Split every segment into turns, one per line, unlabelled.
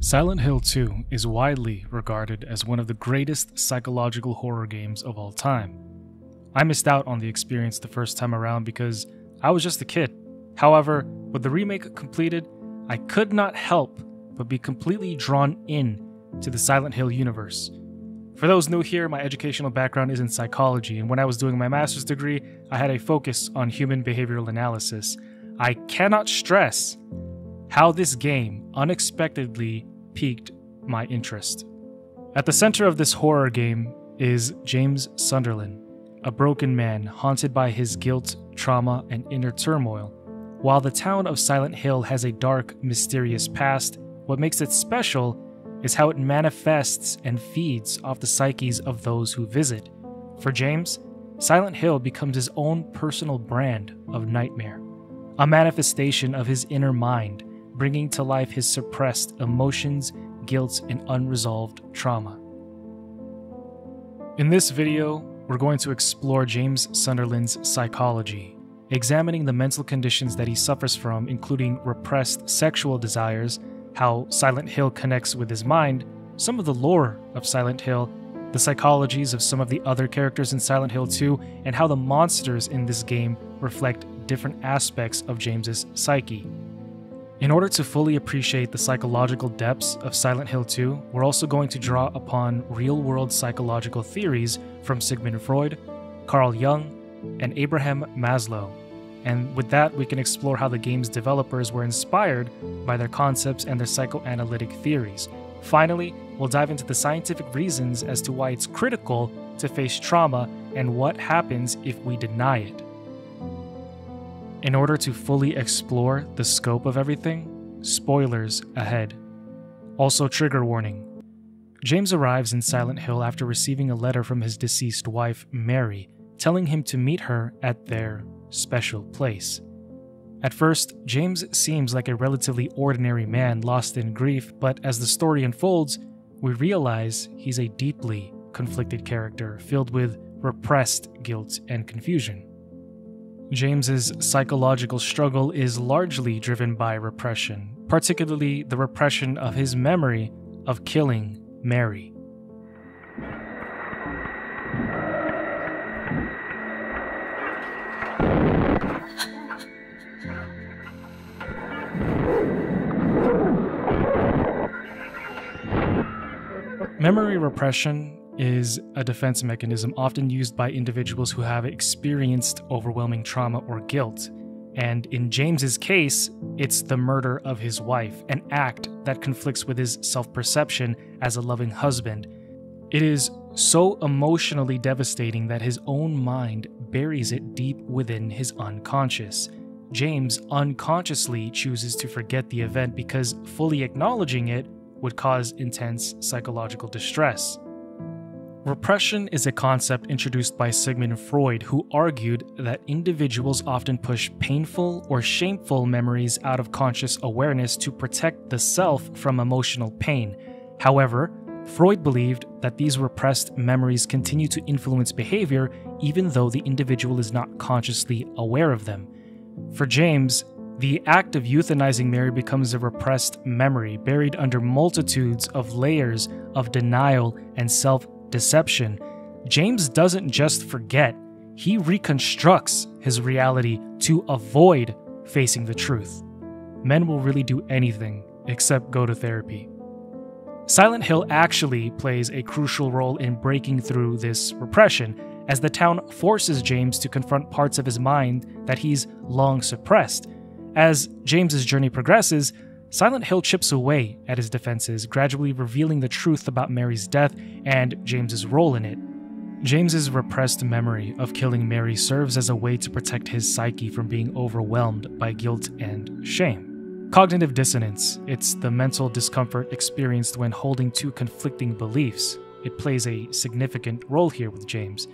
Silent Hill 2 is widely regarded as one of the greatest psychological horror games of all time. I missed out on the experience the first time around because I was just a kid. However, with the remake completed, I could not help but be completely drawn in to the Silent Hill universe. For those new here, my educational background is in psychology, and when I was doing my master's degree, I had a focus on human behavioral analysis. I cannot stress how this game unexpectedly piqued my interest. At the center of this horror game is James Sunderland, a broken man haunted by his guilt, trauma, and inner turmoil. While the town of Silent Hill has a dark, mysterious past, what makes it special is how it manifests and feeds off the psyches of those who visit. For James, Silent Hill becomes his own personal brand of nightmare, a manifestation of his inner mind, bringing to life his suppressed emotions, guilt, and unresolved trauma. In this video, we're going to explore James Sunderland's psychology, examining the mental conditions that he suffers from, including repressed sexual desires, how Silent Hill connects with his mind, some of the lore of Silent Hill, the psychologies of some of the other characters in Silent Hill 2, and how the monsters in this game reflect different aspects of James's psyche. In order to fully appreciate the psychological depths of Silent Hill 2, we're also going to draw upon real-world psychological theories from Sigmund Freud, Carl Jung, and Abraham Maslow. And with that, we can explore how the game's developers were inspired by their concepts and their psychoanalytic theories. Finally, we'll dive into the scientific reasons as to why it's critical to face trauma and what happens if we deny it. In order to fully explore the scope of everything, spoilers ahead. Also, trigger warning. James arrives in Silent Hill after receiving a letter from his deceased wife, Mary, telling him to meet her at their special place. At first, James seems like a relatively ordinary man lost in grief, but as the story unfolds, we realize he's a deeply conflicted character filled with repressed guilt and confusion. James's psychological struggle is largely driven by repression, particularly the repression of his memory of killing Mary. Memory repression is a defense mechanism often used by individuals who have experienced overwhelming trauma or guilt. And in James's case, it's the murder of his wife, an act that conflicts with his self-perception as a loving husband. It is so emotionally devastating that his own mind buries it deep within his unconscious. James unconsciously chooses to forget the event because fully acknowledging it would cause intense psychological distress. Repression is a concept introduced by Sigmund Freud, who argued that individuals often push painful or shameful memories out of conscious awareness to protect the self from emotional pain. However, Freud believed that these repressed memories continue to influence behavior even though the individual is not consciously aware of them. For James, the act of euthanizing Mary becomes a repressed memory buried under multitudes of layers of denial and self-deception. James doesn't just forget, he reconstructs his reality to avoid facing the truth. Men will really do anything except go to therapy. Silent Hill actually plays a crucial role in breaking through this repression, as the town forces James to confront parts of his mind that he's long suppressed. As James's journey progresses, Silent Hill chips away at his defenses, gradually revealing the truth about Mary's death and James's role in it. James's repressed memory of killing Mary serves as a way to protect his psyche from being overwhelmed by guilt and shame. Cognitive dissonance, it's the mental discomfort experienced when holding two conflicting beliefs. It plays a significant role here with James.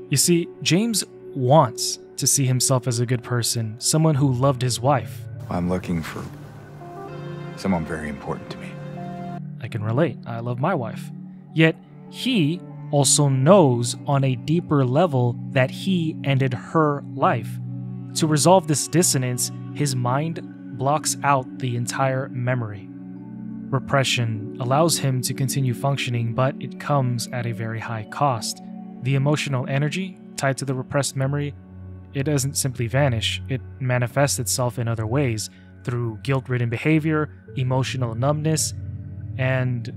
You see, James wants to see himself as a good person, someone who loved his wife.
I'm looking for someone very important to me.
I can relate. I love my wife. Yet, he also knows on a deeper level that he ended her life. To resolve this dissonance, his mind blocks out the entire memory. Repression allows him to continue functioning, but it comes at a very high cost. The emotional energy tied to the repressed memory, it doesn't simply vanish, it manifests itself in other ways, through guilt-ridden behavior, emotional numbness, and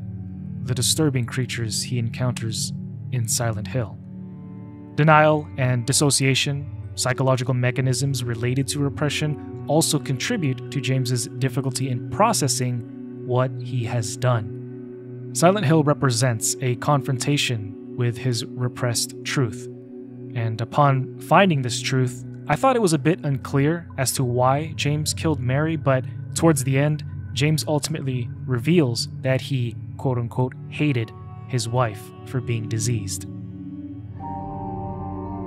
the disturbing creatures he encounters in Silent Hill. Denial and dissociation, psychological mechanisms related to repression, also contribute to James's difficulty in processing what he has done. Silent Hill represents a confrontation with his repressed truth, and upon finding this truth, I thought it was a bit unclear as to why James killed Mary, but towards the end, James ultimately reveals that he, quote-unquote, hated his wife for being diseased.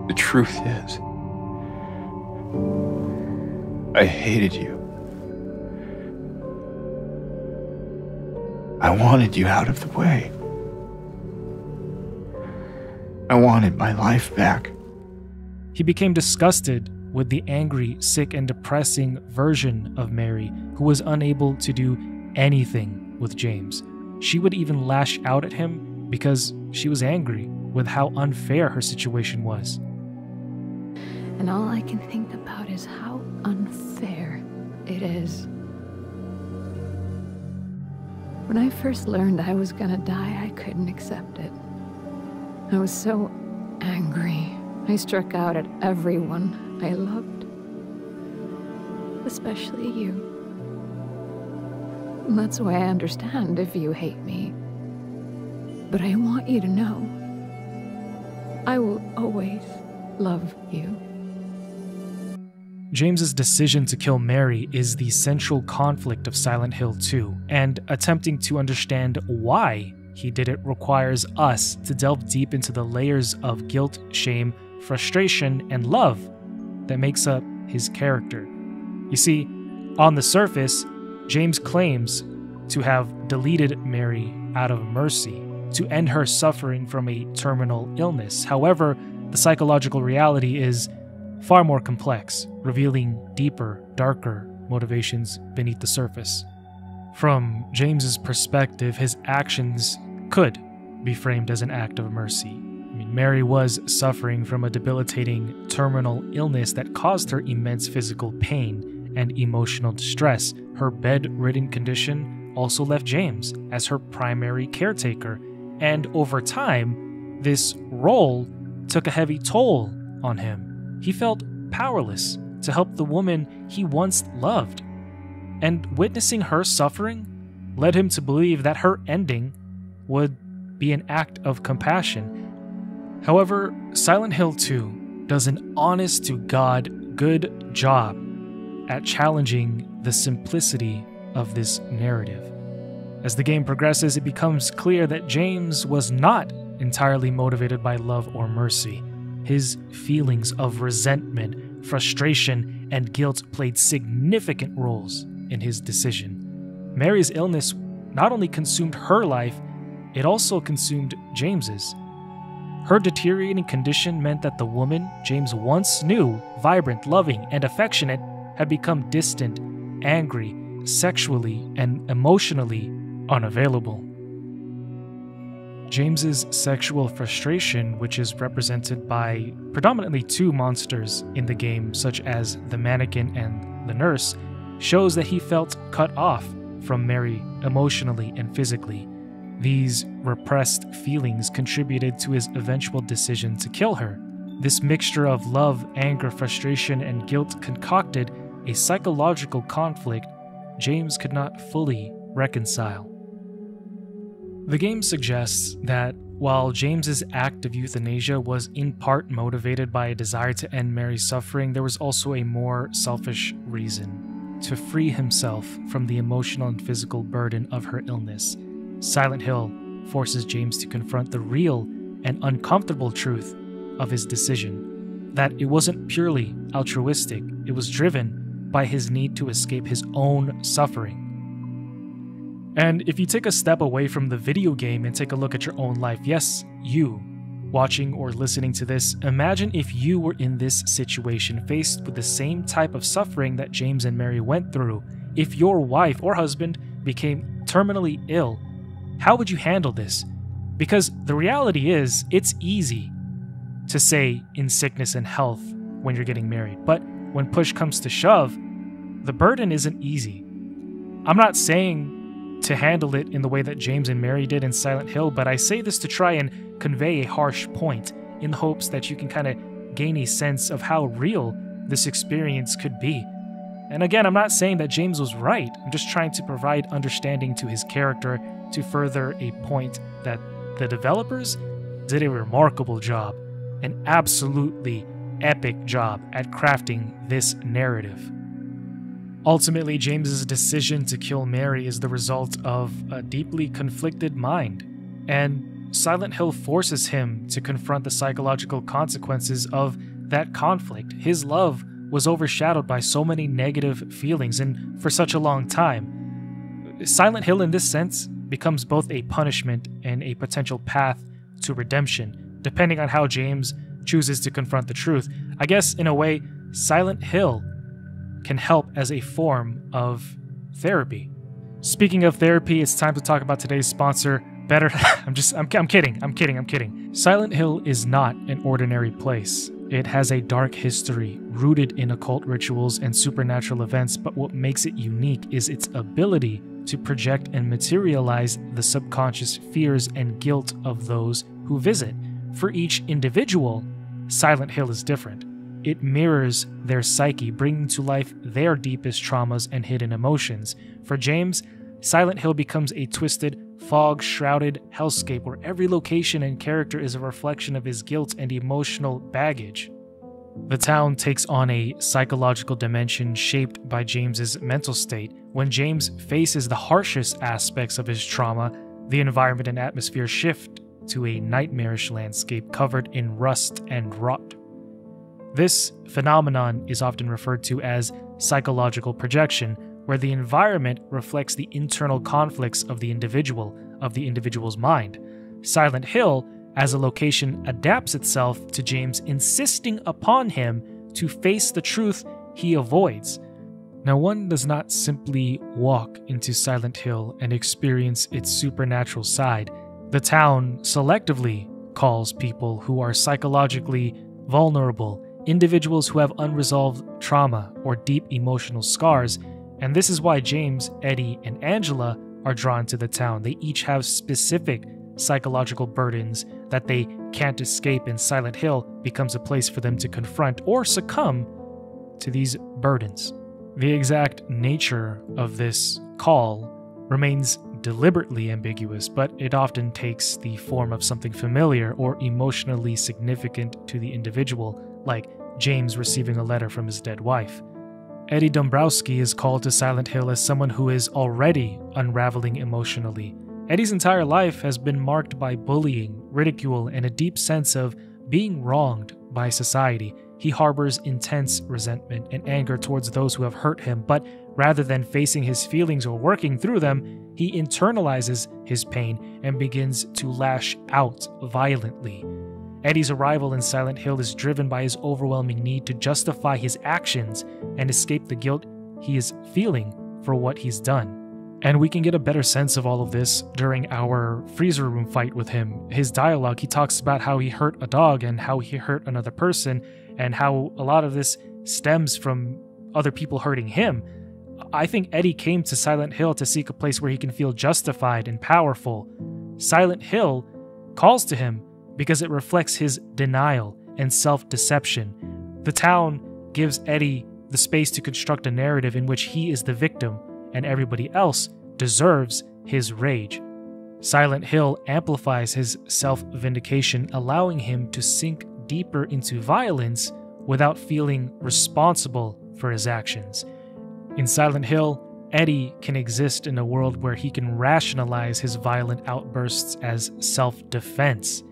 The truth is, I hated you. I wanted you out of the way. I wanted my life back.
He became disgusted with the angry, sick, and depressing version of Mary, who was unable to do anything with James. She would even lash out at him because she was angry with how unfair her situation was.
And all I can think about is how unfair it is. When I first learned I was gonna die, I couldn't accept it. I was so angry. I struck out at everyone I loved. Especially you. And that's why I understand if you hate me. But I want you to know, I will always love you.
James's decision to kill Mary is the central conflict of Silent Hill 2, and attempting to understand why he did it requires us to delve deep into the layers of guilt, shame, frustration, and love that makes up his character. You see, on the surface, James claims to have deleted Mary out of mercy, to end her suffering from a terminal illness. However, the psychological reality is far more complex, revealing deeper, darker motivations beneath the surface. From James's perspective, his actions could be framed as an act of mercy. Mary was suffering from a debilitating terminal illness that caused her immense physical pain and emotional distress. Her bedridden condition also left James as her primary caretaker, and over time, this role took a heavy toll on him. He felt powerless to help the woman he once loved, and witnessing her suffering led him to believe that her ending would be an act of compassion. However, Silent Hill 2 does an honest-to-God good job at challenging the simplicity of this narrative. As the game progresses, it becomes clear that James was not entirely motivated by love or mercy. His feelings of resentment, frustration, and guilt played significant roles in his decision. Mary's illness not only consumed her life, it also consumed James's. Her deteriorating condition meant that the woman James once knew, vibrant, loving, and affectionate, had become distant, angry, sexually, and emotionally unavailable. James's sexual frustration, which is represented by predominantly two monsters in the game, such as the mannequin and the nurse, shows that he felt cut off from Mary emotionally and physically. These repressed feelings contributed to his eventual decision to kill her. This mixture of love, anger, frustration, and guilt concocted a psychological conflict James could not fully reconcile. The game suggests that while James's act of euthanasia was in part motivated by a desire to end Mary's suffering, there was also a more selfish reason: to free himself from the emotional and physical burden of her illness. Silent Hill forces James to confront the real and uncomfortable truth of his decision, that it wasn't purely altruistic, it was driven by his need to escape his own suffering. And if you take a step away from the video game and take a look at your own life, yes, you, watching or listening to this, imagine if you were in this situation, faced with the same type of suffering that James and Mary went through. If your wife or husband became terminally ill, how would you handle this? Because the reality is, it's easy to say in sickness and health when you're getting married, but when push comes to shove, the burden isn't easy. I'm not saying to handle it in the way that James and Mary did in Silent Hill, but I say this to try and convey a harsh point in the hopes that you can kind of gain a sense of how real this experience could be. And again, I'm not saying that James was right. I'm just trying to provide understanding to his character to further a point that the developers did a remarkable job, an absolutely epic job at crafting this narrative. Ultimately, James's decision to kill Mary is the result of a deeply conflicted mind, and Silent Hill forces him to confront the psychological consequences of that conflict. His love was overshadowed by so many negative feelings, and for such a long time. Silent Hill, in this sense, becomes both a punishment and a potential path to redemption, depending on how James chooses to confront the truth. I guess, in a way, Silent Hill can help as a form of therapy. Speaking of therapy, it's time to talk about today's sponsor, Better. I'm kidding. Silent Hill is not an ordinary place. It has a dark history rooted in occult rituals and supernatural events, but what makes it unique is its ability to project and materialize the subconscious fears and guilt of those who visit. For each individual, Silent Hill is different. It mirrors their psyche, bringing to life their deepest traumas and hidden emotions. For James, Silent Hill becomes a twisted, fog-shrouded hellscape where every location and character is a reflection of his guilt and emotional baggage. The town takes on a psychological dimension shaped by James's mental state. When James faces the harshest aspects of his trauma, the environment and atmosphere shift to a nightmarish landscape covered in rust and rot. This phenomenon is often referred to as psychological projection, where the environment reflects the internal conflicts of the individual's mind. Silent Hill, as a location, adapts itself to James, insisting upon him to face the truth he avoids. Now, one does not simply walk into Silent Hill and experience its supernatural side. The town selectively calls people who are psychologically vulnerable, individuals who have unresolved trauma or deep emotional scars, and this is why James, Eddie, and Angela are drawn to the town. They each have specific psychological burdens that they can't escape, and Silent Hill becomes a place for them to confront or succumb to these burdens. The exact nature of this call remains deliberately ambiguous, but it often takes the form of something familiar or emotionally significant to the individual, like James receiving a letter from his dead wife. Eddie Dombrowski is called to Silent Hill as someone who is already unraveling emotionally. Eddie's entire life has been marked by bullying, ridicule, and a deep sense of being wronged by society. He harbors intense resentment and anger towards those who have hurt him, but rather than facing his feelings or working through them, he internalizes his pain and begins to lash out violently. Eddie's arrival in Silent Hill is driven by his overwhelming need to justify his actions and escape the guilt he is feeling for what he's done. And we can get a better sense of all of this during our freezer room fight with him. His dialogue, he talks about how he hurt a dog and how he hurt another person, and how a lot of this stems from other people hurting him. I think Eddie came to Silent Hill to seek a place where he can feel justified and powerful. Silent Hill calls to him because it reflects his denial and self-deception. The town gives Eddie the space to construct a narrative in which he is the victim and everybody else deserves his rage. Silent Hill amplifies his self-vindication, allowing him to sink deeper into violence without feeling responsible for his actions. In Silent Hill, Eddie can exist in a world where he can rationalize his violent outbursts as self-defense.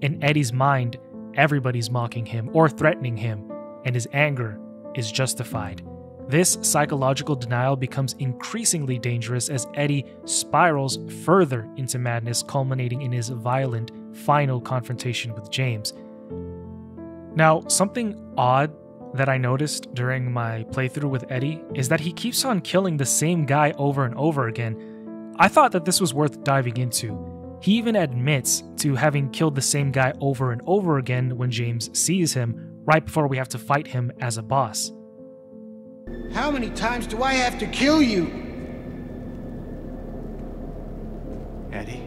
In Eddie's mind, everybody's mocking him or threatening him, and his anger is justified. This psychological denial becomes increasingly dangerous as Eddie spirals further into madness, culminating in his violent final confrontation with James. Now, something odd that I noticed during my playthrough with Eddie is that he keeps on killing the same guy over and over again. I thought that this was worth diving into. He even admits to having killed the same guy over and over again when James sees him, right before we have to fight him as a boss.
How many times do I have to kill you?
Eddie?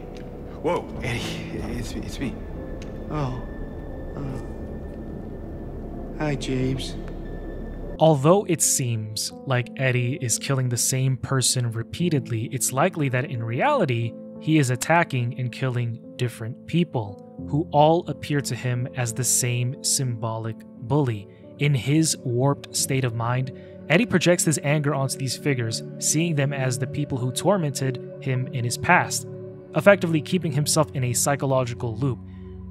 Whoa, Eddie, it's me.
Oh. Hi, James.
Although it seems like Eddie is killing the same person repeatedly, it's likely that in reality, he is attacking and killing different people who all appear to him as the same symbolic bully. In his warped state of mind, Eddie projects his anger onto these figures, seeing them as the people who tormented him in his past, effectively keeping himself in a psychological loop.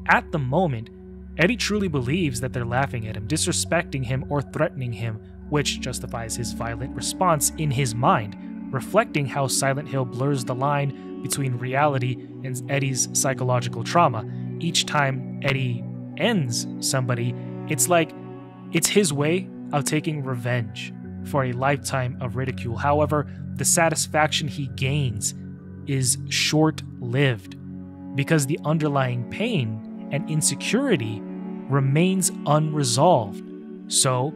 At the moment, Eddie truly believes that they're laughing at him, disrespecting him, or threatening him, which justifies his violent response in his mind, reflecting how Silent Hill blurs the line between reality and Eddie's psychological trauma. Each time Eddie ends somebody, it's like it's his way of taking revenge for a lifetime of ridicule. However, the satisfaction he gains is short-lived because the underlying pain and insecurity remains unresolved. So,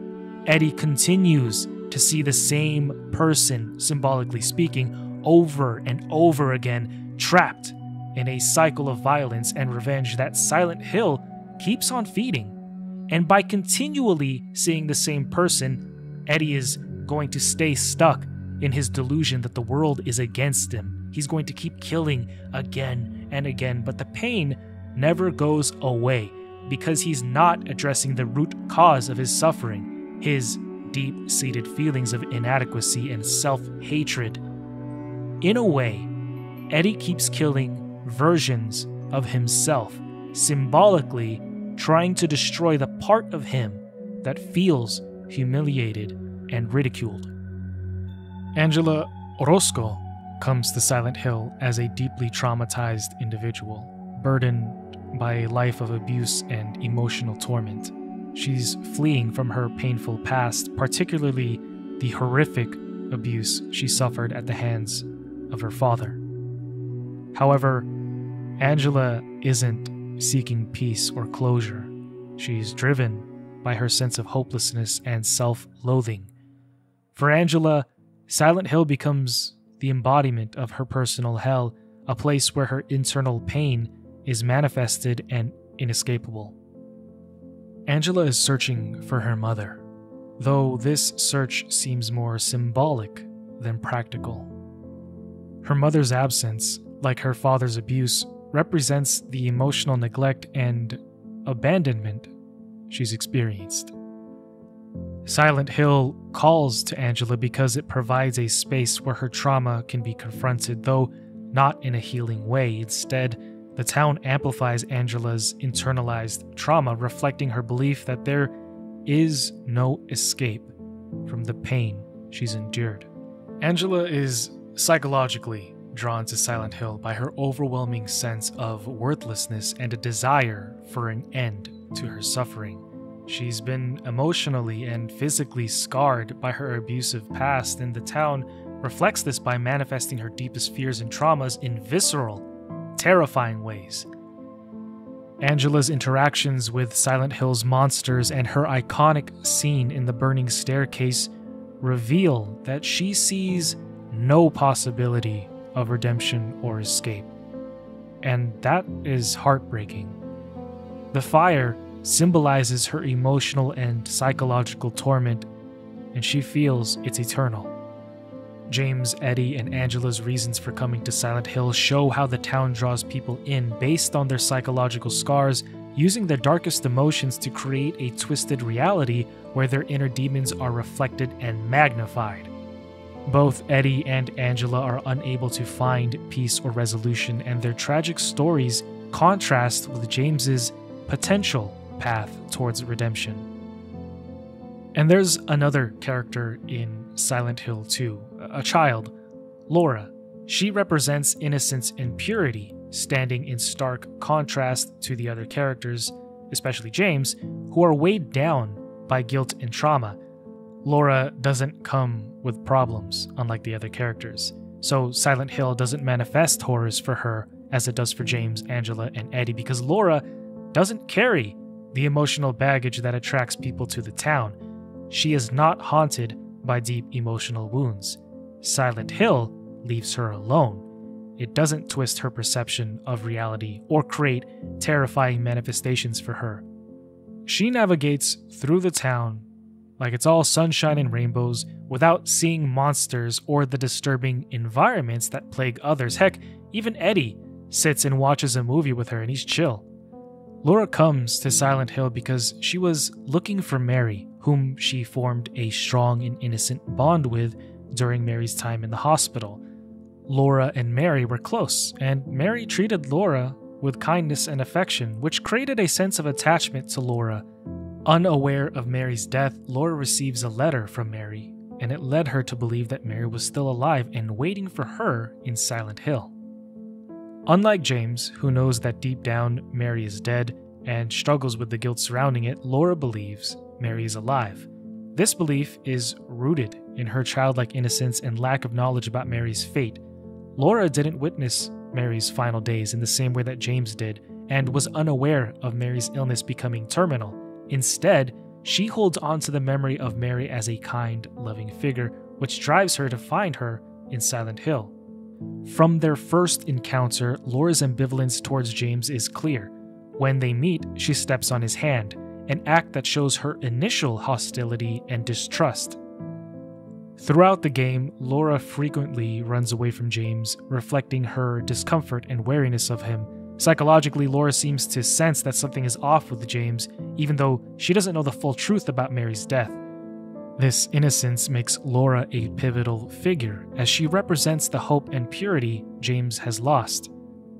Eddie continues to see the same person, symbolically speaking, over and over again, trapped in a cycle of violence and revenge that Silent Hill keeps on feeding. And by continually seeing the same person, Eddie is going to stay stuck in his delusion that the world is against him. He's going to keep killing again and again, but the pain never goes away because he's not addressing the root cause of his suffering, his deep-seated feelings of inadequacy and self-hatred. In a way, Eddie keeps killing versions of himself, symbolically trying to destroy the part of him that feels humiliated and ridiculed. Angela Orozco comes to Silent Hill as a deeply traumatized individual, burdened by a life of abuse and emotional torment. She's fleeing from her painful past, particularly the horrific abuse she suffered at the hands of her father. However, Angela isn't seeking peace or closure. She's driven by her sense of hopelessness and self-loathing. For Angela, Silent Hill becomes the embodiment of her personal hell, a place where her internal pain is manifested and inescapable. Angela is searching for her mother, though this search seems more symbolic than practical. Her mother's absence, like her father's abuse, represents the emotional neglect and abandonment she's experienced. Silent Hill calls to Angela because it provides a space where her trauma can be confronted, though not in a healing way. Instead, the town amplifies Angela's internalized trauma, reflecting her belief that there is no escape from the pain she's endured. Angela is psychologically drawn to Silent Hill by her overwhelming sense of worthlessness and a desire for an end to her suffering. She's been emotionally and physically scarred by her abusive past, and the town reflects this by manifesting her deepest fears and traumas in visceral, terrifying ways. Angela's interactions with Silent Hill's monsters and her iconic scene in the burning staircase reveal that she sees no possibility of redemption or escape. And that is heartbreaking. The fire symbolizes her emotional and psychological torment, and she feels it's eternal. James, Eddie, and Angela's reasons for coming to Silent Hill show how the town draws people in based on their psychological scars, using their darkest emotions to create a twisted reality where their inner demons are reflected and magnified. Both Eddie and Angela are unable to find peace or resolution, and their tragic stories contrast with James's potential path towards redemption. And there's another character in Silent Hill 2, a child, Laura. She represents innocence and purity, standing in stark contrast to the other characters, especially James, who are weighed down by guilt and trauma. Laura doesn't come with problems, unlike the other characters. So Silent Hill doesn't manifest horrors for her as it does for James, Angela, and Eddie, because Laura doesn't carry the emotional baggage that attracts people to the town. She is not haunted by deep emotional wounds. Silent Hill leaves her alone. It doesn't twist her perception of reality or create terrifying manifestations for her. She navigates through the town like it's all sunshine and rainbows without seeing monsters or the disturbing environments that plague others. Heck, even Eddie sits and watches a movie with her and he's chill. Laura comes to Silent Hill because she was looking for Mary, whom she formed a strong and innocent bond with during Mary's time in the hospital. Laura and Mary were close, and Mary treated Laura with kindness and affection, which created a sense of attachment to Laura. Unaware of Mary's death, Laura receives a letter from Mary, and it led her to believe that Mary was still alive and waiting for her in Silent Hill. Unlike James, who knows that deep down Mary is dead and struggles with the guilt surrounding it, Laura believes Mary is alive. This belief is rooted in her childlike innocence and lack of knowledge about Mary's fate. Laura didn't witness Mary's final days in the same way that James did, and was unaware of Mary's illness becoming terminal. Instead, she holds on to the memory of Mary as a kind, loving figure, which drives her to find her in Silent Hill. From their first encounter, Laura's ambivalence towards James is clear. When they meet, she steps on his hand, an act that shows her initial hostility and distrust. Throughout the game, Laura frequently runs away from James, reflecting her discomfort and wariness of him. Psychologically, Laura seems to sense that something is off with James, even though she doesn't know the full truth about Mary's death. This innocence makes Laura a pivotal figure, as she represents the hope and purity James has lost.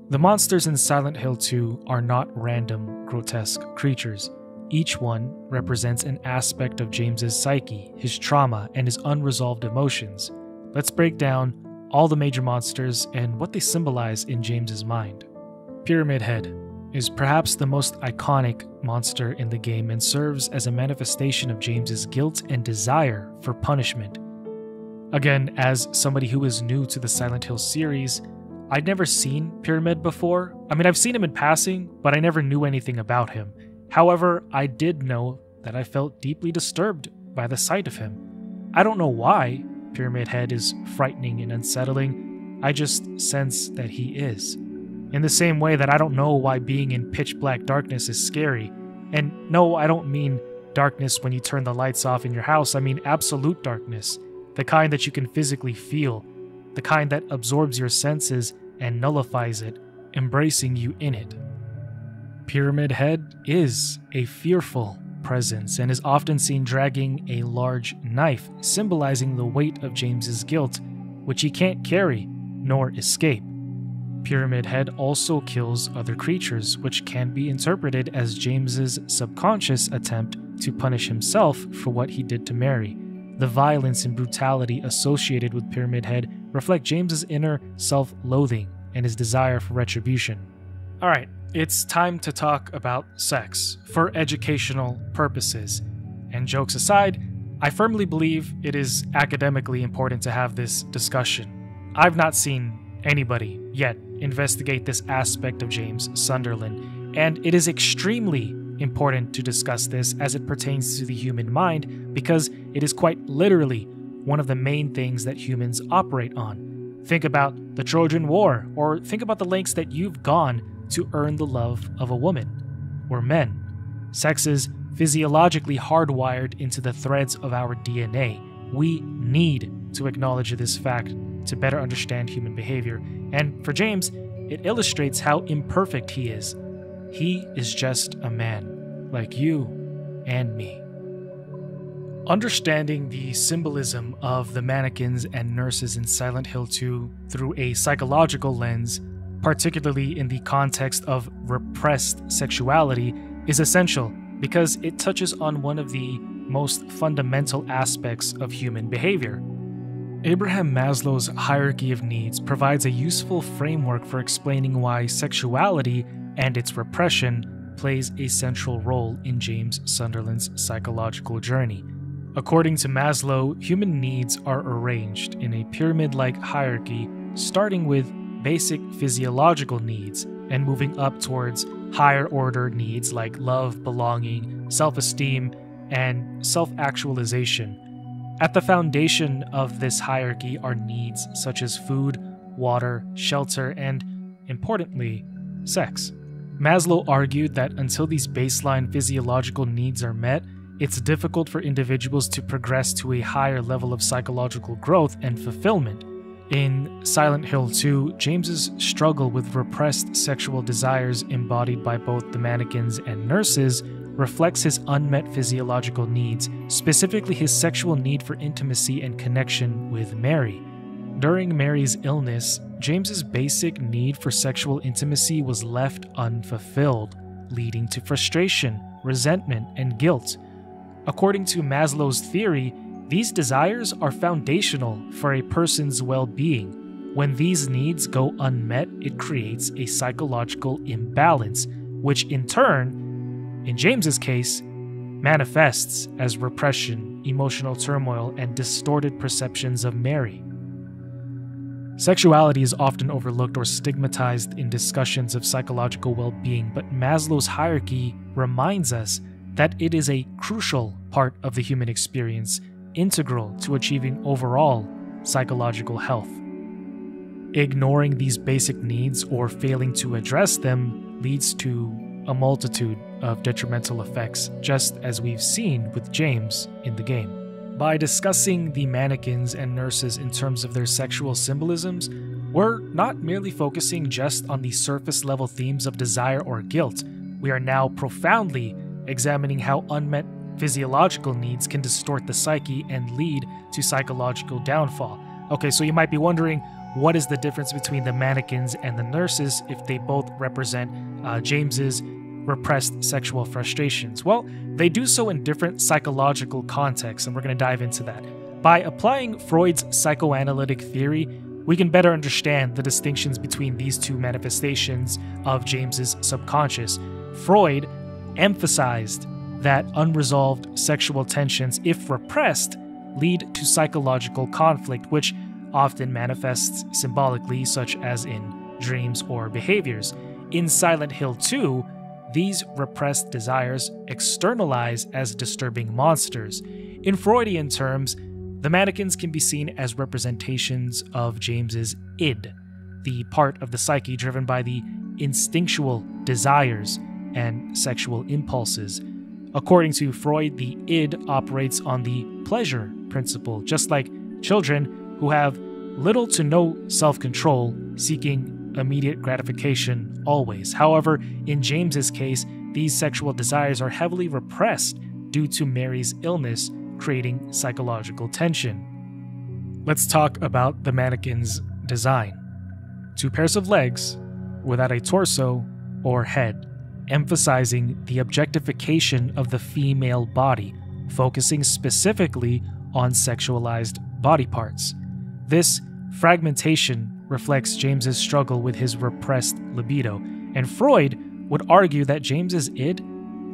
The monsters in Silent Hill 2 are not random, grotesque creatures. Each one represents an aspect of James's psyche, his trauma, and his unresolved emotions. Let's break down all the major monsters and what they symbolize in James's mind. Pyramid Head is perhaps the most iconic monster in the game and serves as a manifestation of James's guilt and desire for punishment. Again, as somebody who is new to the Silent Hill series, I'd never seen Pyramid before. I mean, I've seen him in passing, but I never knew anything about him. However, I did know that I felt deeply disturbed by the sight of him. I don't know why Pyramid Head is frightening and unsettling, I just sense that he is. In the same way that I don't know why being in pitch black darkness is scary. And no, I don't mean darkness when you turn the lights off in your house, I mean absolute darkness. The kind that you can physically feel. The kind that absorbs your senses and nullifies it, embracing you in it. Pyramid Head is a fearful presence and is often seen dragging a large knife, symbolizing the weight of James's guilt, which he can't carry nor escape. Pyramid Head also kills other creatures, which can be interpreted as James's subconscious attempt to punish himself for what he did to Mary. The violence and brutality associated with Pyramid Head reflect James's inner self-loathing and his desire for retribution. Alright, it's time to talk about sex for educational purposes. And jokes aside, I firmly believe it is academically important to have this discussion. I've not seen anybody yet investigate this aspect of James Sunderland, and it is extremely important to discuss this as it pertains to the human mind because it is quite literally one of the main things that humans operate on. Think about the Trojan War, or think about the lengths that you've gone to earn the love of a woman or men. Sex is physiologically hardwired into the threads of our DNA. We need to acknowledge this fact to better understand human behavior, and for James, it illustrates how imperfect he is. He is just a man, like you and me. Understanding the symbolism of the mannequins and nurses in Silent Hill 2 through a psychological lens, particularly in the context of repressed sexuality, is essential because it touches on one of the most fundamental aspects of human behavior. Abraham Maslow's hierarchy of needs provides a useful framework for explaining why sexuality and its repression plays a central role in James Sunderland's psychological journey. According to Maslow, human needs are arranged in a pyramid-like hierarchy, starting with basic physiological needs and moving up towards higher-order needs like love, belonging, self-esteem, and self-actualization. At the foundation of this hierarchy are needs such as food, water, shelter, and, importantly, sex. Maslow argued that until these baseline physiological needs are met, it's difficult for individuals to progress to a higher level of psychological growth and fulfillment. In Silent Hill 2, James's struggle with repressed sexual desires embodied by both the mannequins and nurses reflects his unmet physiological needs, specifically his sexual need for intimacy and connection with Mary. During Mary's illness, James's basic need for sexual intimacy was left unfulfilled, leading to frustration, resentment, and guilt. According to Maslow's theory, these desires are foundational for a person's well-being. When these needs go unmet, it creates a psychological imbalance, which in turn, in James's case, manifests as repression, emotional turmoil, and distorted perceptions of Mary. Sexuality is often overlooked or stigmatized in discussions of psychological well-being, but Maslow's hierarchy reminds us that it is a crucial part of the human experience, integral to achieving overall psychological health. Ignoring these basic needs or failing to address them leads to a multitude of detrimental effects, just as we've seen with James in the game. By discussing the mannequins and nurses in terms of their sexual symbolisms, we're not merely focusing just on the surface-level themes of desire or guilt. We are now profoundly examining how unmet physiological needs can distort the psyche and lead to psychological downfall. Okay, so you might be wondering, what is the difference between the mannequins and the nurses if they both represent James's repressed sexual frustrations? Well, they do so in different psychological contexts, and we're going to dive into that. By applying Freud's psychoanalytic theory, we can better understand the distinctions between these two manifestations of James's subconscious. Freud emphasized that unresolved sexual tensions, if repressed, lead to psychological conflict, which often manifests symbolically, such as in dreams or behaviors. In Silent Hill 2, these repressed desires externalize as disturbing monsters. In Freudian terms, the mannequins can be seen as representations of James's id, the part of the psyche driven by the instinctual desires and sexual impulses. According to Freud, the id operates on the pleasure principle, just like children who have little to no self-control, seeking immediate gratification always. However, in James's case, these sexual desires are heavily repressed due to Mary's illness, creating psychological tension. Let's talk about the mannequin's design. 2 pairs of legs without a torso or head, emphasizing the objectification of the female body, focusing specifically on sexualized body parts. This fragmentation reflects James's struggle with his repressed libido, and Freud would argue that James's id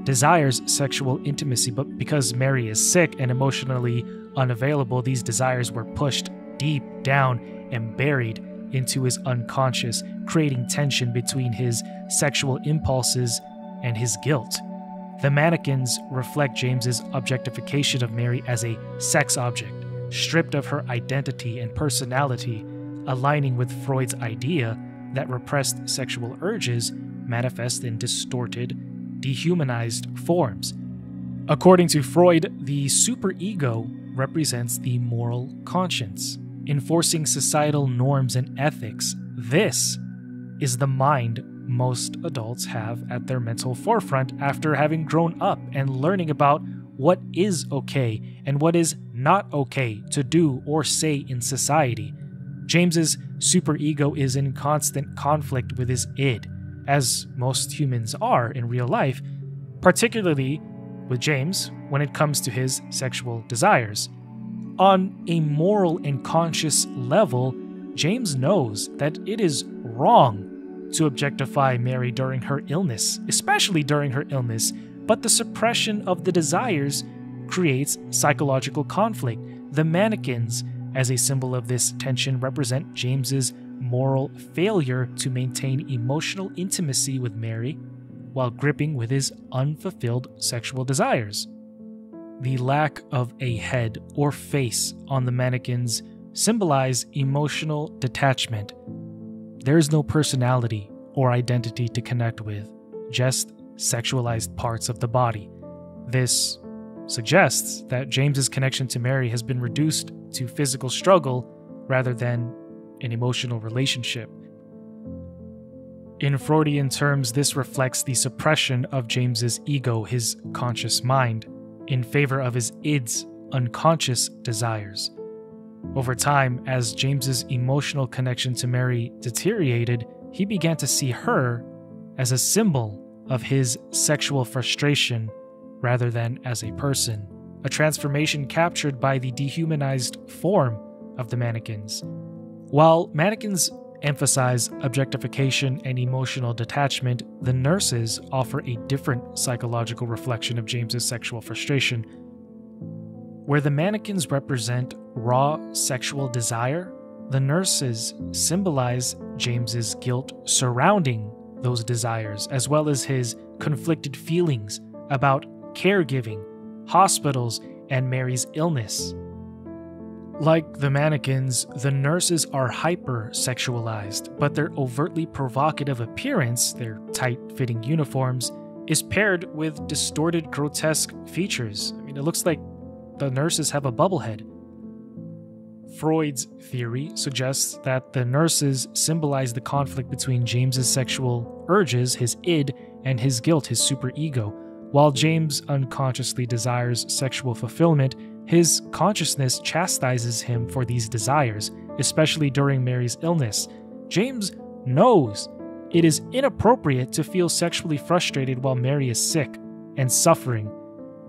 desires sexual intimacy, but because Mary is sick and emotionally unavailable, these desires were pushed deep down and buried into his unconscious, creating tension between his sexual impulses and his guilt. The mannequins reflect James's objectification of Mary as a sex object, stripped of her identity and personality, aligning with Freud's idea that repressed sexual urges manifest in distorted, dehumanized forms. According to Freud, the superego represents the moral conscience, enforcing societal norms and ethics. This is the mind most adults have at their mental forefront after having grown up and learning about what is okay and what is not okay to do or say in society. James's superego is in constant conflict with his id, as most humans are in real life, particularly with James when it comes to his sexual desires. On a moral and conscious level, James knows that it is wrong to objectify Mary during her illness, especially during her illness, but the suppression of the desires creates psychological conflict. The mannequins, as a symbol of this tension, represent James's moral failure to maintain emotional intimacy with Mary while gripping with his unfulfilled sexual desires. The lack of a head or face on the mannequins symbolize emotional detachment. There is no personality or identity to connect with, just sexualized parts of the body. This suggests that James's connection to Mary has been reduced to physical struggle rather than an emotional relationship. In Freudian terms, this reflects the suppression of James's ego, his conscious mind, in favor of his id's unconscious desires. Over time, as James's emotional connection to Mary deteriorated, he began to see her as a symbol of his sexual frustration rather than as a person, a transformation captured by the dehumanized form of the mannequins. While mannequins emphasize objectification and emotional detachment, the nurses offer a different psychological reflection of James's sexual frustration. Where the mannequins represent raw sexual desire, the nurses symbolize James's guilt surrounding those desires, as well as his conflicted feelings about caregiving, hospitals, and Mary's illness. Like the mannequins, the nurses are hyper-sexualized, but their overtly provocative appearance, their tight-fitting uniforms, is paired with distorted, grotesque features. It looks like the nurses have a bubble head. Freud's theory suggests that the nurses symbolize the conflict between James's sexual urges, his id, and his guilt, his superego. While James unconsciously desires sexual fulfillment, his consciousness chastises him for these desires, especially during Mary's illness. James knows it is inappropriate to feel sexually frustrated while Mary is sick and suffering,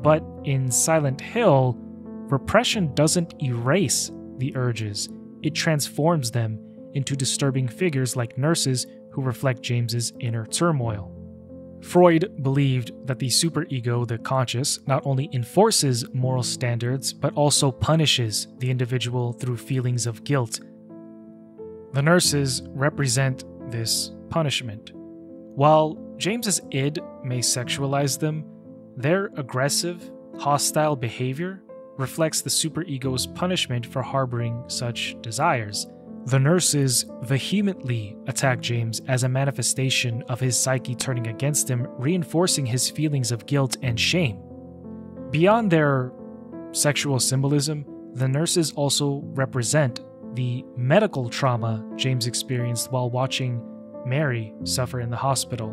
but in Silent Hill, repression doesn't erase the urges, it transforms them into disturbing figures like nurses who reflect James's inner turmoil. Freud believed that the superego, the conscious, not only enforces moral standards, but also punishes the individual through feelings of guilt. The nurses represent this punishment. While James's id may sexualize them, their aggressive, hostile behavior reflects the superego's punishment for harboring such desires. The nurses vehemently attack James as a manifestation of his psyche turning against him, reinforcing his feelings of guilt and shame. Beyond their sexual symbolism, the nurses also represent the medical trauma James experienced while watching Mary suffer in the hospital.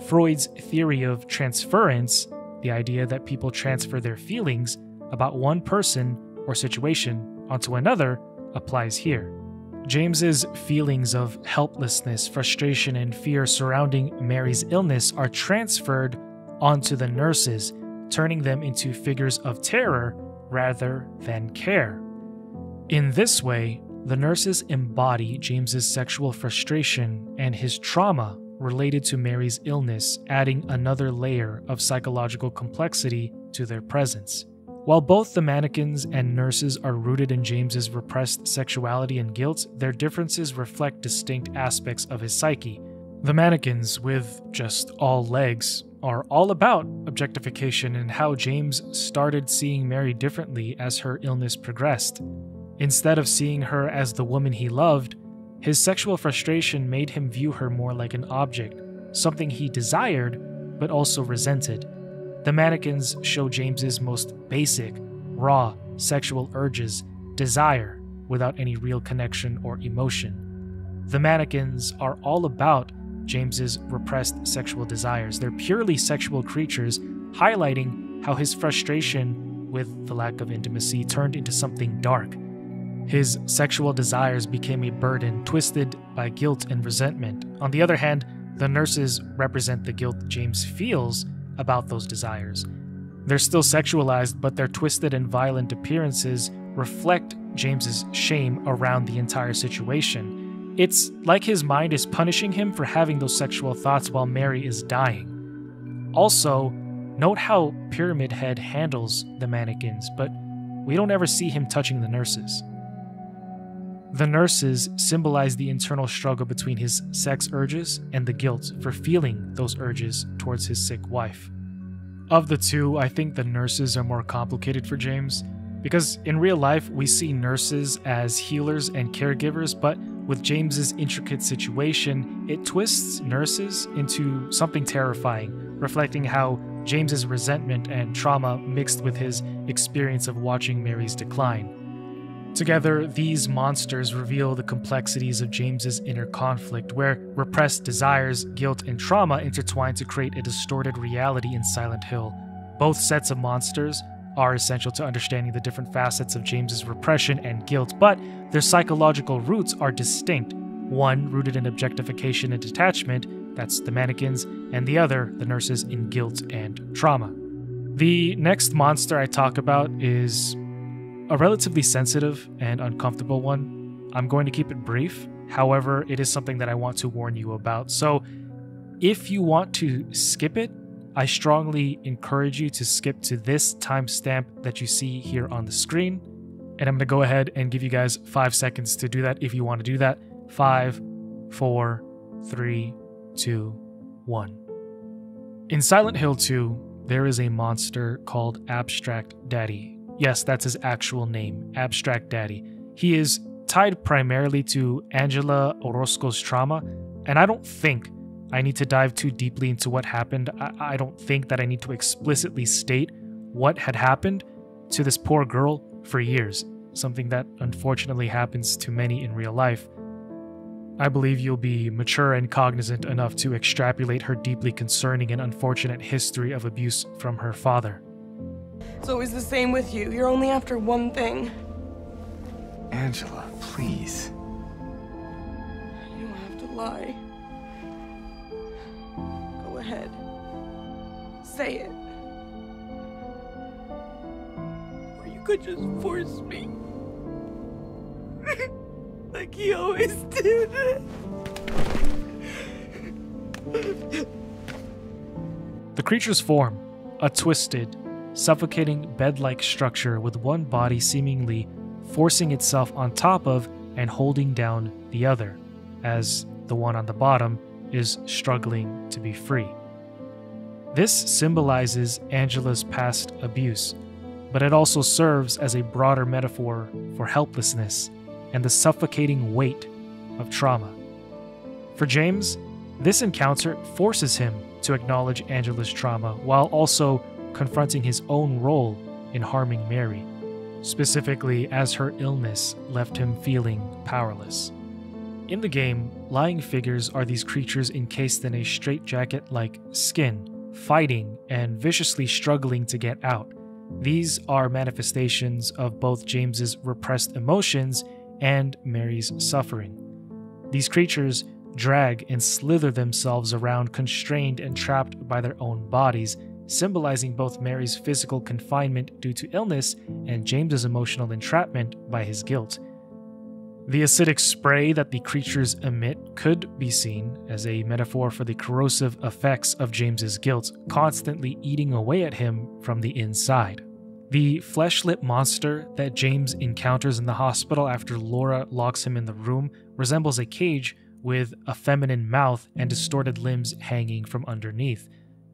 Freud's theory of transference, the idea that people transfer their feelings about one person or situation onto another, applies here. James's feelings of helplessness, frustration, and fear surrounding Mary's illness are transferred onto the nurses, turning them into figures of terror rather than care. In this way, the nurses embody James's sexual frustration and his trauma related to Mary's illness, adding another layer of psychological complexity to their presence. While both the mannequins and nurses are rooted in James's repressed sexuality and guilt, their differences reflect distinct aspects of his psyche. The mannequins, with just all legs, are all about objectification and how James started seeing Mary differently as her illness progressed. Instead of seeing her as the woman he loved, his sexual frustration made him view her more like an object, something he desired but also resented. The mannequins show James's most basic, raw sexual urges, desire, without any real connection or emotion. The mannequins are all about James's repressed sexual desires. They're purely sexual creatures, highlighting how his frustration with the lack of intimacy turned into something dark. His sexual desires became a burden, twisted by guilt and resentment. On the other hand, the nurses represent the guilt James feels about those desires. They're still sexualized, but their twisted and violent appearances reflect James's shame around the entire situation. It's like his mind is punishing him for having those sexual thoughts while Mary is dying. Also, Note how Pyramid Head handles the mannequins, but we don't ever see him touching the nurses. The nurses symbolize the internal struggle between his sex urges and the guilt for feeling those urges towards his sick wife. Of the two, I think the nurses are more complicated for James, because in real life we see nurses as healers and caregivers, but with James's intricate situation, it twists nurses into something terrifying, reflecting how James's resentment and trauma mixed with his experience of watching Mary's decline. Together, these monsters reveal the complexities of James's inner conflict, where repressed desires, guilt, and trauma intertwine to create a distorted reality in Silent Hill. Both sets of monsters are essential to understanding the different facets of James's repression and guilt, but their psychological roots are distinct. One rooted in objectification and detachment, that's the mannequins, and the other, the nurses, in guilt and trauma. The next monster I talk about is a relatively sensitive and uncomfortable one. I'm going to keep it brief, however, it is something that I want to warn you about. So if you want to skip it, I strongly encourage you to skip to this timestamp that you see here on the screen. And I'm going to go ahead and give you guys 5 seconds to do that if you want to do that. 5, 4, 3, 2, 1. In Silent Hill 2, there is a monster called Abstract Daddy. Yes, that's his actual name, Abstract Daddy. He is tied primarily to Angela Orozco's trauma, and I don't think I need to dive too deeply into what happened. I don't think that I need to explicitly state what had happened to this poor girl for years, something that unfortunately happens to many in real life. I believe you'll be mature and cognizant enough to extrapolate her deeply concerning and unfortunate history of abuse from her father.
It's always the same with you. You're only after one thing.
Angela, please.
You don't have to lie. Go ahead. Say it. Or you could just force me. Like he always did.
The creatures form a twisted, suffocating bed-like structure with one body seemingly forcing itself on top of and holding down the other, as the one on the bottom is struggling to be free. This symbolizes Angela's past abuse, but it also serves as a broader metaphor for helplessness and the suffocating weight of trauma. For James, this encounter forces him to acknowledge Angela's trauma while also confronting his own role in harming Mary, specifically as her illness left him feeling powerless. In the game, lying figures are these creatures encased in a straitjacket-like skin, fighting and viciously struggling to get out. These are manifestations of both James's repressed emotions and Mary's suffering. These creatures drag and slither themselves around, constrained and trapped by their own bodies, symbolizing both Mary's physical confinement due to illness and James's emotional entrapment by his guilt. The acidic spray that the creatures emit could be seen as a metaphor for the corrosive effects of James's guilt, constantly eating away at him from the inside. The flesh-lit monster that James encounters in the hospital after Laura locks him in the room resembles a cage with a feminine mouth and distorted limbs hanging from underneath.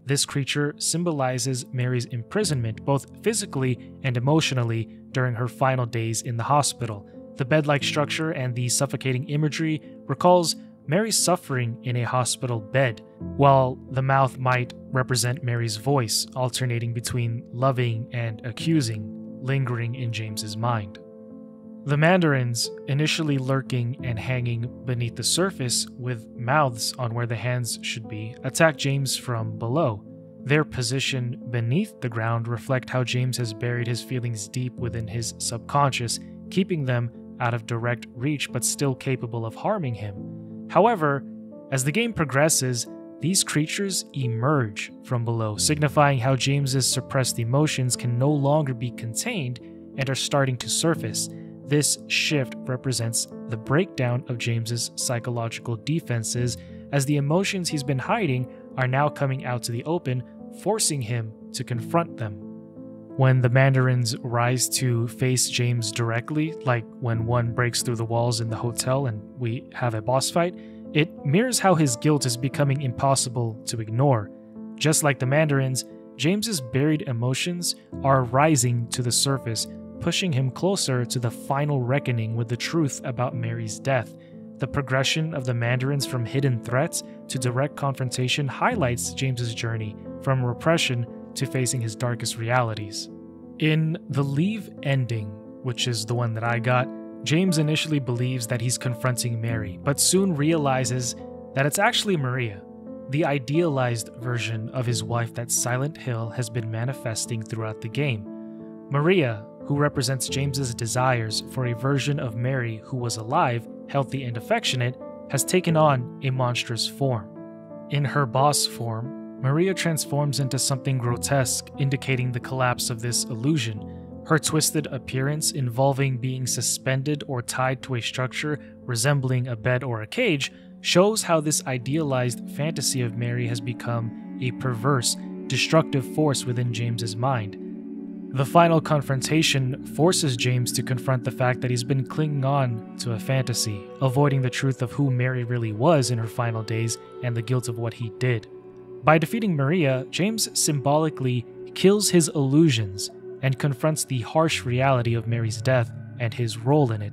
This creature symbolizes Mary's imprisonment both physically and emotionally during her final days in the hospital. The bed-like structure and the suffocating imagery recalls Mary's suffering in a hospital bed, while the mouth might represent Mary's voice, alternating between loving and accusing, lingering in James's mind. The Mandarins, initially lurking and hanging beneath the surface with mouths on where the hands should be, attack James from below. Their position beneath the ground reflect how James has buried his feelings deep within his subconscious, keeping them out of direct reach but still capable of harming him. However, as the game progresses, these creatures emerge from below, signifying how James's suppressed emotions can no longer be contained and are starting to surface. This shift represents the breakdown of James's psychological defenses, as the emotions he's been hiding are now coming out to the open, forcing him to confront them. When the Mandarins rise to face James directly, like when one breaks through the walls in the hotel and we have a boss fight, it mirrors how his guilt is becoming impossible to ignore. Just like the Mandarins, James's buried emotions are rising to the surface, pushing him closer to the final reckoning with the truth about Mary's death. The progression of the Mandarins from hidden threats to direct confrontation highlights James's journey from repression to facing his darkest realities. In the Leave ending, which is the one that I got, James initially believes that he's confronting Mary, but soon realizes that it's actually Maria, the idealized version of his wife that Silent Hill has been manifesting throughout the game. Maria, who represents James's desires for a version of Mary who was alive, healthy, and affectionate, has taken on a monstrous form. In her boss form, Maria transforms into something grotesque, indicating the collapse of this illusion. Her twisted appearance, involving being suspended or tied to a structure resembling a bed or a cage, shows how this idealized fantasy of Mary has become a perverse, destructive force within James's mind. The final confrontation forces James to confront the fact that he's been clinging on to a fantasy, avoiding the truth of who Mary really was in her final days and the guilt of what he did. By defeating Maria, James symbolically kills his illusions and confronts the harsh reality of Mary's death and his role in it.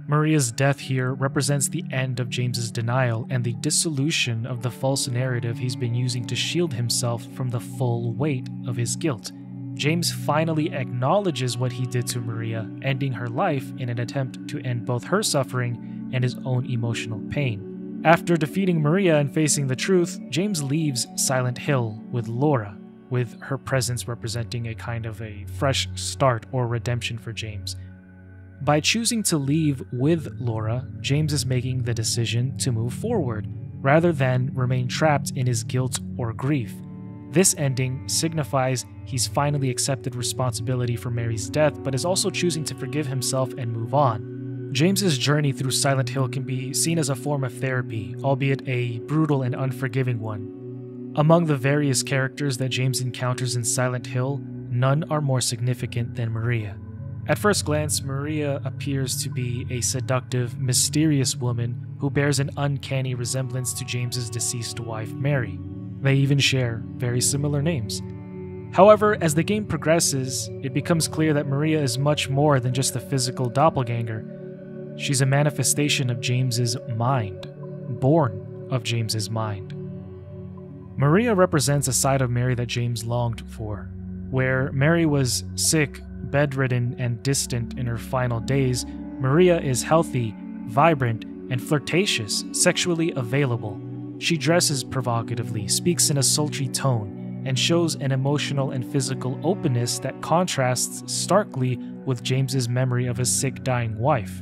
Maria's death here represents the end of James's denial and the dissolution of the false narrative he's been using to shield himself from the full weight of his guilt. James finally acknowledges what he did to Maria, ending her life in an attempt to end both her suffering and his own emotional pain. After defeating Maria and facing the truth, James leaves Silent Hill with Laura, with her presence representing a kind of a fresh start or redemption for James. By choosing to leave with Laura, James is making the decision to move forward, rather than remain trapped in his guilt or grief. This ending signifies he's finally accepted responsibility for Mary's death, but is also choosing to forgive himself and move on. James's journey through Silent Hill can be seen as a form of therapy, albeit a brutal and unforgiving one. Among the various characters that James encounters in Silent Hill, none are more significant than Maria. At first glance, Maria appears to be a seductive, mysterious woman who bears an uncanny resemblance to James's deceased wife, Mary. They even share very similar names. However, as the game progresses, it becomes clear that Maria is much more than just a physical doppelganger. She's a manifestation of James's mind, born of James's mind. Maria represents a side of Mary that James longed for. Where Mary was sick, bedridden, and distant in her final days, Maria is healthy, vibrant, and flirtatious, sexually available. She dresses provocatively, speaks in a sultry tone, and shows an emotional and physical openness that contrasts starkly with James's memory of a sick, dying wife.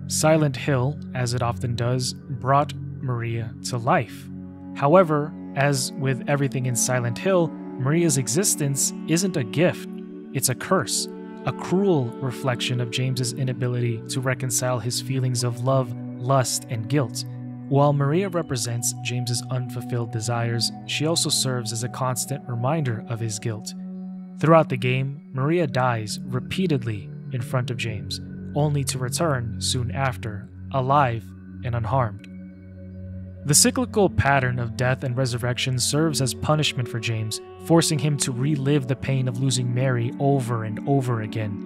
Silent Hill, as it often does, brought Maria to life. However, as with everything in Silent Hill, Maria's existence isn't a gift, it's a curse, a cruel reflection of James's inability to reconcile his feelings of love, lust, and guilt. While Maria represents James's unfulfilled desires, she also serves as a constant reminder of his guilt. Throughout the game, Maria dies repeatedly in front of James, only to return soon after, alive and unharmed. The cyclical pattern of death and resurrection serves as punishment for James, forcing him to relive the pain of losing Mary over and over again.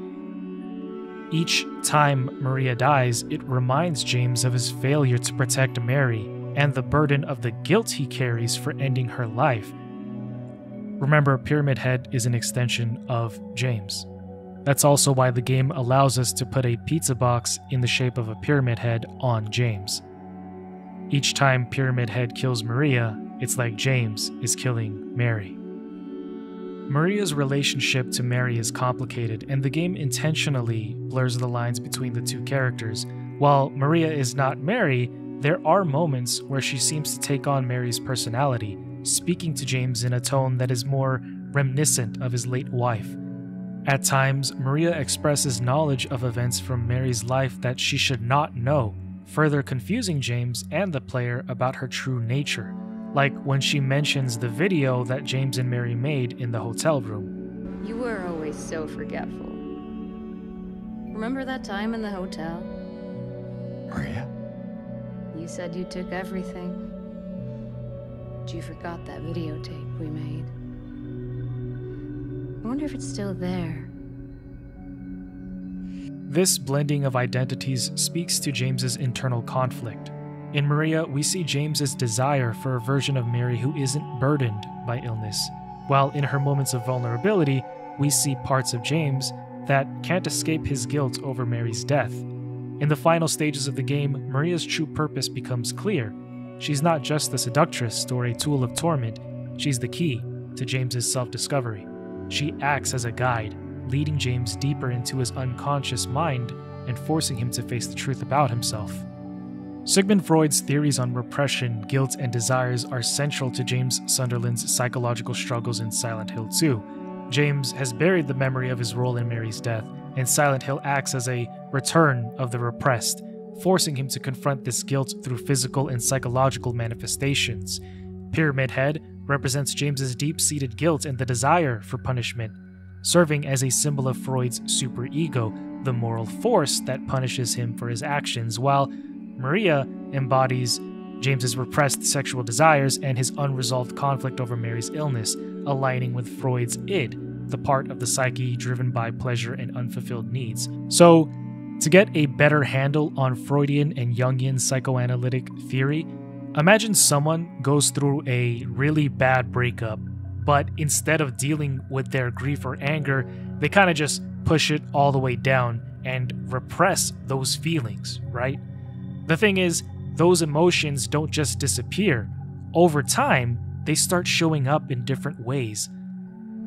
Each time Maria dies, it reminds James of his failure to protect Mary and the burden of the guilt he carries for ending her life. Remember, Pyramid Head is an extension of James. That's also why the game allows us to put a pizza box in the shape of a pyramid head on James. Each time Pyramid Head kills Maria, it's like James is killing Mary. Maria's relationship to Mary is complicated, and the game intentionally blurs the lines between the two characters. While Maria is not Mary, there are moments where she seems to take on Mary's personality, speaking to James in a tone that is more reminiscent of his late wife. At times, Maria expresses knowledge of events from Mary's life that she should not know, further confusing James and the player about her true nature. like when she mentions the video that James and Mary made in the hotel room.
You were always so forgetful. Remember that time in the hotel?
Maria?
You said you took everything. But you forgot that videotape we made. I wonder if it's still there.
This blending of identities speaks to James's internal conflict. In Maria, we see James's desire for a version of Mary who isn't burdened by illness, while in her moments of vulnerability, we see parts of James that can't escape his guilt over Mary's death. In the final stages of the game, Maria's true purpose becomes clear. She's not just a seductress or a tool of torment, she's the key to James's self-discovery. She acts as a guide, leading James deeper into his unconscious mind and forcing him to face the truth about himself. Sigmund Freud's theories on repression, guilt, and desires are central to James Sunderland's psychological struggles in Silent Hill 2. James has buried the memory of his role in Mary's death, and Silent Hill acts as a return of the repressed, forcing him to confront this guilt through physical and psychological manifestations. Pyramid Head represents James's deep-seated guilt and the desire for punishment, serving as a symbol of Freud's superego, the moral force that punishes him for his actions, while Maria embodies James's repressed sexual desires and his unresolved conflict over Mary's illness, aligning with Freud's id, the part of the psyche driven by pleasure and unfulfilled needs. So, to get a better handle on Freudian and Jungian psychoanalytic theory, imagine someone goes through a really bad breakup, but instead of dealing with their grief or anger, they kind of just push it all the way down and repress those feelings, right? The thing is, those emotions don't just disappear. Over time, they start showing up in different ways.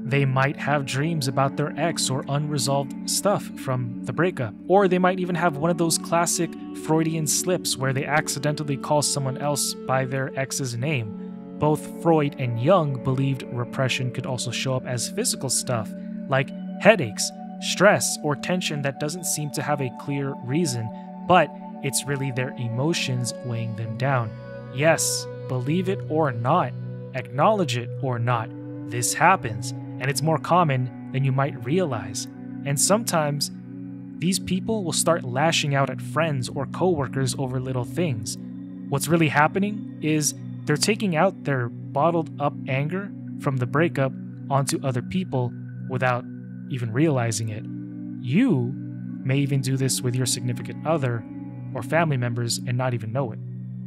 They might have dreams about their ex or unresolved stuff from the breakup. Or they might even have one of those classic Freudian slips where they accidentally call someone else by their ex's name. Both Freud and Jung believed repression could also show up as physical stuff, like headaches, stress, or tension that doesn't seem to have a clear reason, but it's really their emotions weighing them down. Yes, believe it or not, acknowledge it or not, this happens, and it's more common than you might realize. And sometimes, these people will start lashing out at friends or coworkers over little things. What's really happening is they're taking out their bottled up anger from the breakup onto other people without even realizing it. You may even do this with your significant other or family members and not even know it.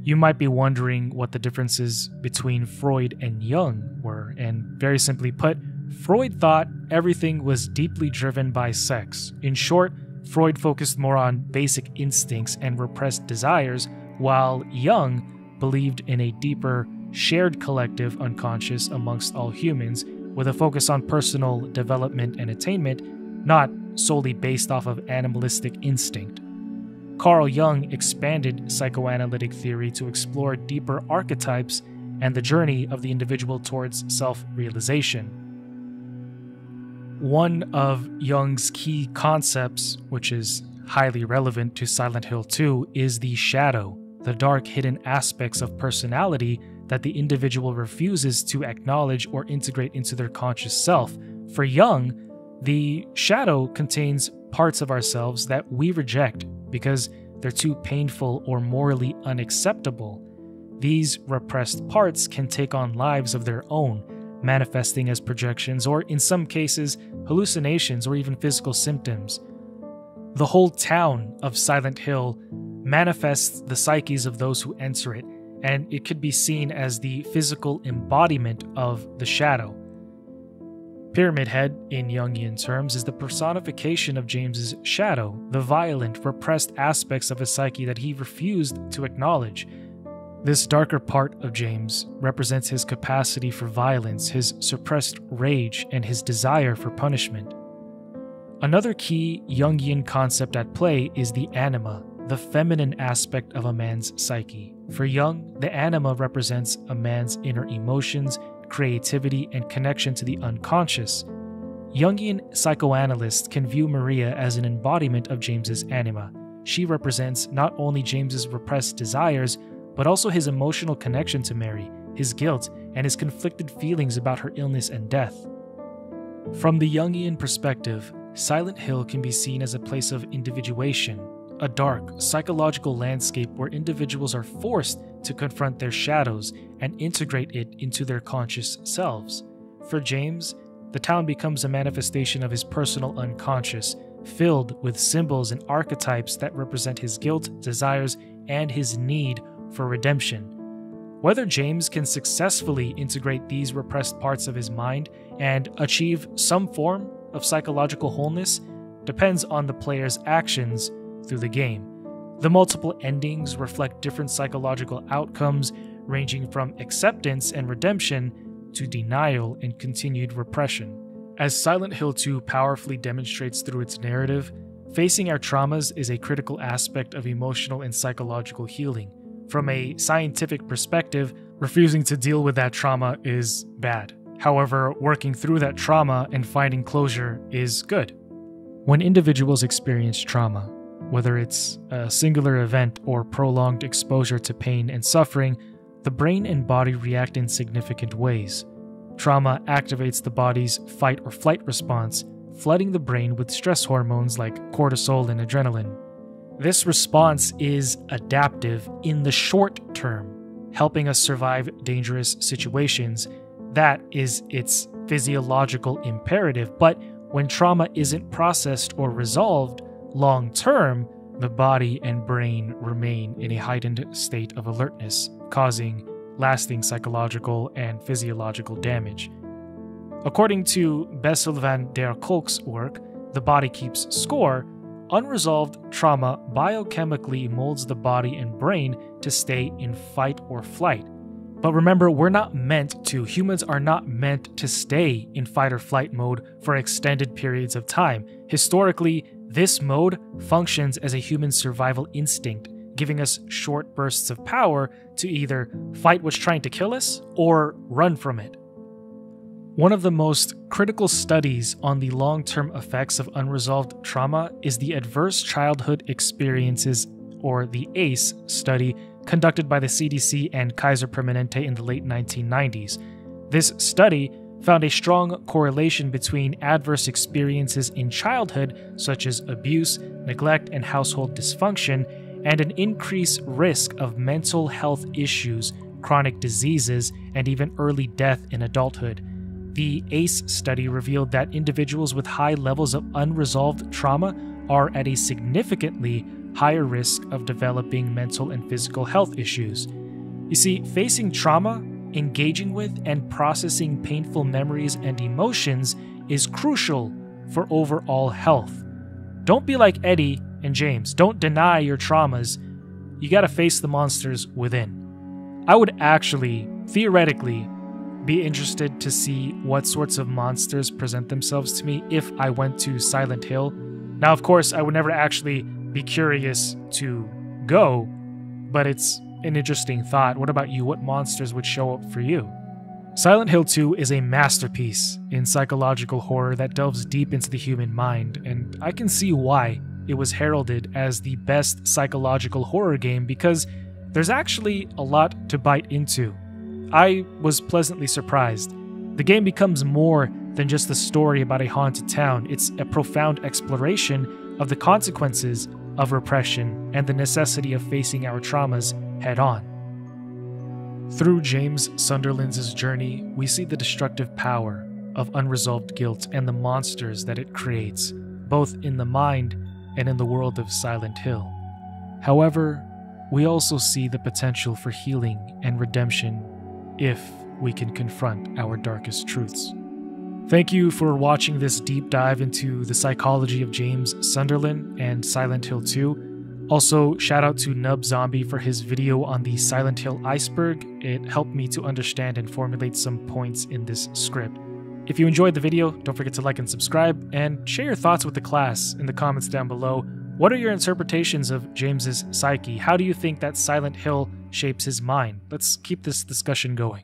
You might be wondering what the differences between Freud and Jung were, and very simply put, Freud thought everything was deeply driven by sex. In short, Freud focused more on basic instincts and repressed desires, while Jung believed in a deeper, shared collective unconscious amongst all humans, with a focus on personal development and attainment, not solely based off of animalistic instinct. Carl Jung expanded psychoanalytic theory to explore deeper archetypes and the journey of the individual towards self-realization. One of Jung's key concepts, which is highly relevant to Silent Hill 2, is the shadow, the dark hidden aspects of personality that the individual refuses to acknowledge or integrate into their conscious self. For Jung, the shadow contains parts of ourselves that we reject because they're too painful or morally unacceptable. These repressed parts can take on lives of their own, manifesting as projections or, in some cases, hallucinations or even physical symptoms. The whole town of Silent Hill manifests the psyches of those who enter it, and it could be seen as the physical embodiment of the shadow. Pyramid Head, in Jungian terms, is the personification of James's shadow, the violent, repressed aspects of his psyche that he refused to acknowledge. This darker part of James represents his capacity for violence, his suppressed rage, and his desire for punishment. Another key Jungian concept at play is the anima, the feminine aspect of a man's psyche. For Jung, the anima represents a man's inner emotions, creativity, and connection to the unconscious. Jungian psychoanalysts can view Maria as an embodiment of James's anima. She represents not only James's repressed desires, but also his emotional connection to Mary, his guilt, and his conflicted feelings about her illness and death. From the Jungian perspective, Silent Hill can be seen as a place of individuation, a dark, psychological landscape where individuals are forced to confront their shadows and integrate it into their conscious selves. For James, the town becomes a manifestation of his personal unconscious, filled with symbols and archetypes that represent his guilt, desires, and his need for redemption. Whether James can successfully integrate these repressed parts of his mind and achieve some form of psychological wholeness depends on the player's actions through the game. The multiple endings reflect different psychological outcomes, ranging from acceptance and redemption to denial and continued repression. As Silent Hill 2 powerfully demonstrates through its narrative, facing our traumas is a critical aspect of emotional and psychological healing. From a scientific perspective, refusing to deal with that trauma is bad. However, working through that trauma and finding closure is good. When individuals experience trauma, whether it's a singular event or prolonged exposure to pain and suffering, the brain and body react in significant ways. Trauma activates the body's fight or flight response, flooding the brain with stress hormones like cortisol and adrenaline. This response is adaptive in the short term, helping us survive dangerous situations. That is its physiological imperative, but when trauma isn't processed or resolved long term, the body and brain remain in a heightened state of alertness, causing lasting psychological and physiological damage. According to Bessel van der Kolk's work, The Body Keeps Score, unresolved trauma biochemically molds the body and brain to stay in fight or flight. But remember, humans are not meant to stay in fight or flight mode for extended periods of time. Historically, this mode functions as a human survival instinct, giving us short bursts of power to either fight what's trying to kill us or run from it. One of the most critical studies on the long-term effects of unresolved trauma is the Adverse Childhood Experiences, or the ACE study, conducted by the CDC and Kaiser Permanente in the late 1990s. This study found a strong correlation between adverse experiences in childhood, such as abuse, neglect, and household dysfunction, and an increased risk of mental health issues, chronic diseases, and even early death in adulthood. The ACE study revealed that individuals with high levels of unresolved trauma are at a significantly higher risk of developing mental and physical health issues. You see, facing trauma, engaging with and processing painful memories and emotions is crucial for overall health. Don't be like Eddie and James. Don't deny your traumas. You gotta face the monsters within. I would actually, theoretically, be interested to see what sorts of monsters present themselves to me if I went to Silent Hill. Now, of course, I would never actually be curious to go, but it's an interesting thought. What about you? What monsters would show up for you? Silent Hill 2 is a masterpiece in psychological horror that delves deep into the human mind, and I can see why it was heralded as the best psychological horror game, because there's actually a lot to bite into. I was pleasantly surprised. The game becomes more than just a story about a haunted town. It's a profound exploration of the consequences of repression and the necessity of facing our traumas head-on. Through James Sunderland's journey, we see the destructive power of unresolved guilt and the monsters that it creates, both in the mind and in the world of Silent Hill. However, we also see the potential for healing and redemption if we can confront our darkest truths. Thank you for watching this deep dive into the psychology of James Sunderland and Silent Hill 2. Also, shout out to Nub Zombie for his video on the Silent Hill iceberg. It helped me to understand and formulate some points in this script. If you enjoyed the video, don't forget to like and subscribe, and share your thoughts with the class in the comments down below. What are your interpretations of James's psyche? How do you think that Silent Hill shapes his mind? Let's keep this discussion going.